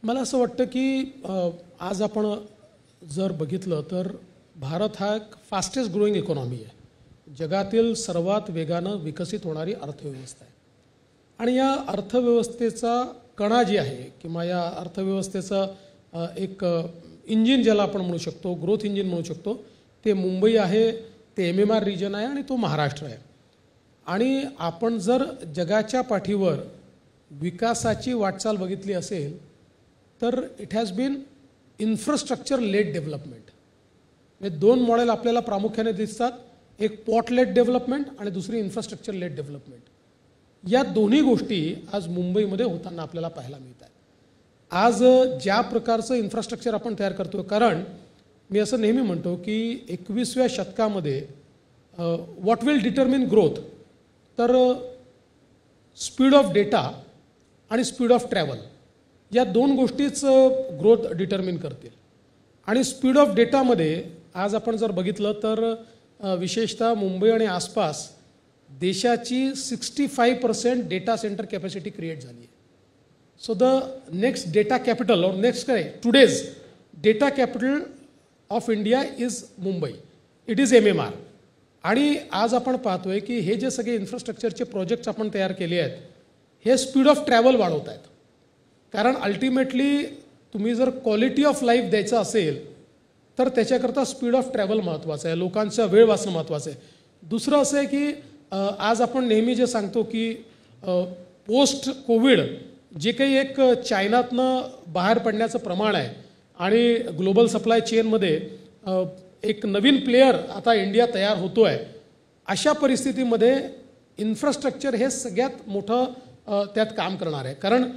मला असं वाटतं की आज आपण जर बघितलं तर भारत हा एक फास्टेस्ट ग्रोइंग इकॉनॉमी आहे. जगातील सर्वात वेगानं विकसित होणारी अर्थव्यवस्था आहे. आणि या अर्थव्यवस्थेचा कणा जी आहे किंवा या अर्थव्यवस्थेचा एक इंजिन ज्याला आपण म्हणू शकतो, ग्रोथ इंजिन म्हणू शकतो, ते मुंबई आहे, ते MMR रिजन आहे आणि तो महाराष्ट्र आहे. आणि आपण जर जगाच्या पाठीवर विकासाची वाटचाल बघितली असेल तर it has been infrastructure led development. हे दोन मॉडेल आपल्याला प्रामुख्याने दिसतात, एक पॉट लेड डेव्हलपमेंट आणि दुसरी इन्फ्रास्ट्रक्चर लेड डेव्हलपमेंट. या दोन्ही गोष्टी आज मुंबईमध्ये होताना आपल्याला पाहायला मिळतात. आज ज्या प्रकारचं इन्फ्रास्ट्रक्चर आपण तयार करतो, कारण मी असं नेहमी म्हणतो की 21व्या शतकामध्ये व्हॉट विल डिटर्मिन ग्रोथ, तर स्पीड ऑफ डेटा आणि स्पीड ऑफ ट्रॅव्हल या दोन गोष्टीच ग्रोथ डिटर्मिन करतील. आणि स्पीड ऑफ डेटामध्ये आज आपण जर बघितलं तर विशेषतः मुंबई आणि आसपास देशाची 65% डेटा सेंटर कॅपॅसिटी क्रिएट झाली आहे. So the next data capital और नेक्स्ट काय today's data capital of India is Mumbai, it is MMR. आणि आज आपण पाहतोय की हे जे सगळे इन्फ्रास्ट्रक्चरचे प्रोजेक्ट्स आपण तयार केले आहेत हे स्पीड ऑफ ट्रॅव्हल वाढवत आहेत. कारण अल्टिमेटली तुम्ही जर क्वालिटी ऑफ लाईफ द्यायचं असेल तर त्याच्याकरता स्पीड ऑफ ट्रॅव्हल महत्त्वाचं आहे, लोकांचा वेळ वाचणं महत्त्वाचं आहे. दुसरं असं आहे की आज आपण नेहमी जे सांगतो की पोस्ट कोविड जे काही एक चायनातनं बाहेर पडण्याचं प्रमाण आहे आणि ग्लोबल सप्लाय चेनमध्ये एक नवीन प्लेयर आता इंडिया तयार होतो आहे, अशा परिस्थितीमध्ये इन्फ्रास्ट्रक्चर हे सगळ्यात मोठं त्यात काम करणार आहे. कारण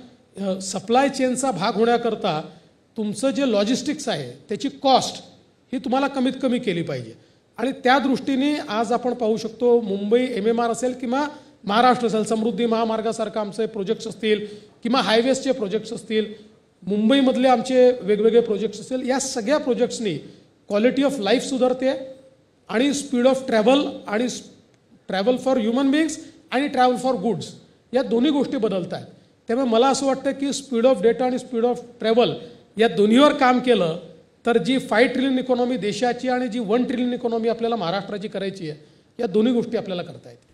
सप्लाय चेनचा भाग होण्याकरता तुमचं जे लॉजिस्टिक्स आहे त्याची कॉस्ट ही तुम्हाला कमीत कमी केली पाहिजे. आणि त्या दृष्टीने आज आपण पाहू शकतो मुंबई MMR असेल किंवा महाराष्ट्र असेल, समृद्धी महामार्गासारखं आमचे प्रोजेक्ट्स असतील किंवा हायवेजचे प्रोजेक्ट्स असतील, मुंबईमधले आमचे वेगवेगळे प्रोजेक्ट्स असतील, या सगळ्या प्रोजेक्ट्सनी क्वालिटी ऑफ लाईफ सुधारते आणि स्पीड ऑफ ट्रॅव्हल आणि ट्रॅव्हल फॉर ह्युमन बिईंग्स आणि ट्रॅव्हल फॉर गुड्स या दोन्ही गोष्टी बदलत आहेत. त्यामुळे मला असं वाटतं की स्पीड ऑफ डेटा आणि स्पीड ऑफ ट्रॅव्हल या दोन्हीवर काम केलं तर जी 5 ट्रिलियन इकॉनॉमी देशाची आणि जी 1 ट्रिलियन इकॉनॉमी आपल्याला महाराष्ट्राची करायची आहे, या दोन्ही गोष्टी आपल्याला करता येतील.